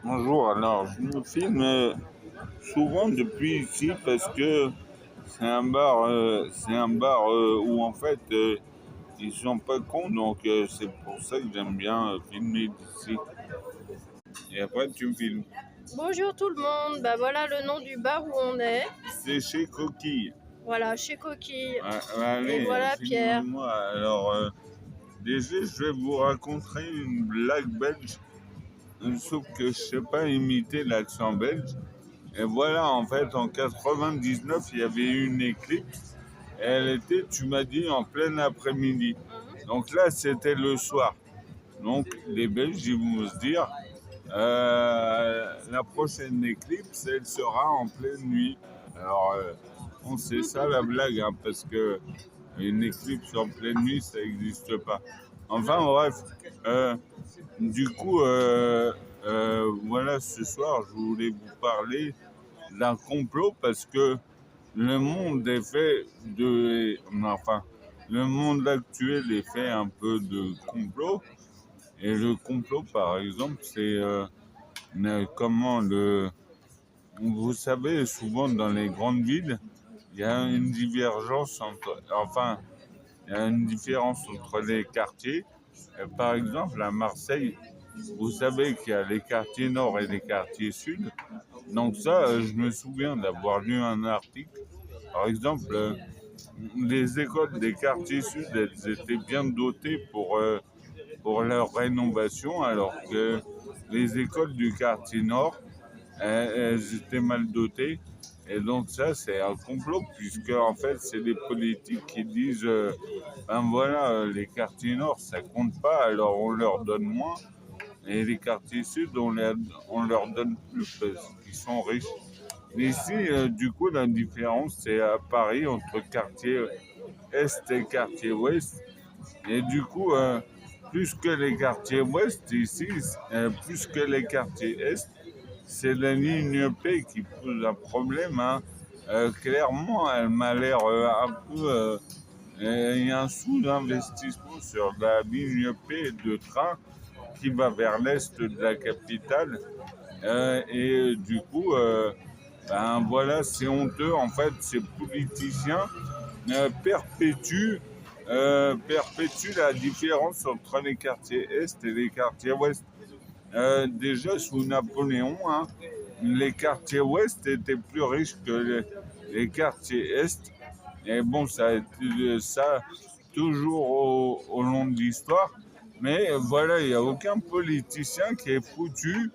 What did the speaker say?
Bonjour, alors je me filme souvent depuis ici parce que c'est un bar où en fait ils sont pas cons, donc c'est pour ça que j'aime bien filmer d'ici. Et après tu me filmes. Bonjour tout le monde, bah voilà le nom du bar où on est. C'est chez Coquille. Voilà, chez Coquille. Ouais, Et allez, voilà Pierre. filme-moi. Alors déjà je vais vous raconter une blague belge, sauf que je sais pas imiter l'accent belge. Et voilà, en fait, en 99, il y avait eu une éclipse. Et elle était, tu m'as dit, en plein après-midi. Donc là, c'était le soir. Donc les Belges, ils vont se dire, la prochaine éclipse, elle sera en pleine nuit. Alors, on sait ça la blague, hein, parce que une éclipse en pleine nuit, ça n'existe pas. Enfin bref, du coup, voilà, ce soir, je voulais vous parler d'un complot parce que le monde est fait de... Enfin, le monde actuel est fait un peu de complot. Et le complot, par exemple, c'est comment le... Vous savez, souvent dans les grandes villes, il y a une divergence entre... Enfin, il y a une différence entre les quartiers. Et par exemple, à Marseille, vous savez qu'il y a les quartiers nord et les quartiers sud. Donc ça, je me souviens d'avoir lu un article. Par exemple, les écoles des quartiers sud, elles étaient bien dotées pour leur rénovation, alors que les écoles du quartier nord, elles étaient mal dotées. Et donc ça, c'est un complot, puisque en fait, c'est les politiques qui disent, ben voilà, les quartiers nord, ça compte pas, alors on leur donne moins. Et les quartiers sud, on leur donne plus parce qu'ils sont riches. Mais ici, du coup, la différence, c'est à Paris entre quartier est et quartier ouest. Et du coup, plus que les quartiers ouest ici, plus que les quartiers est, c'est la ligne P qui pose un problème, hein. Clairement, elle m'a l'air un peu... il y a un sous-investissement sur la ligne P de train qui va vers l'est de la capitale. Et du coup, ben voilà, c'est honteux. En fait, ces politiciens perpétuent la différence entre les quartiers est et les quartiers ouest. Déjà sous Napoléon, hein, les quartiers ouest étaient plus riches que les quartiers est. Et bon, ça a été ça toujours au long de l'histoire. Mais voilà, il n'y a aucun politicien qui est foutu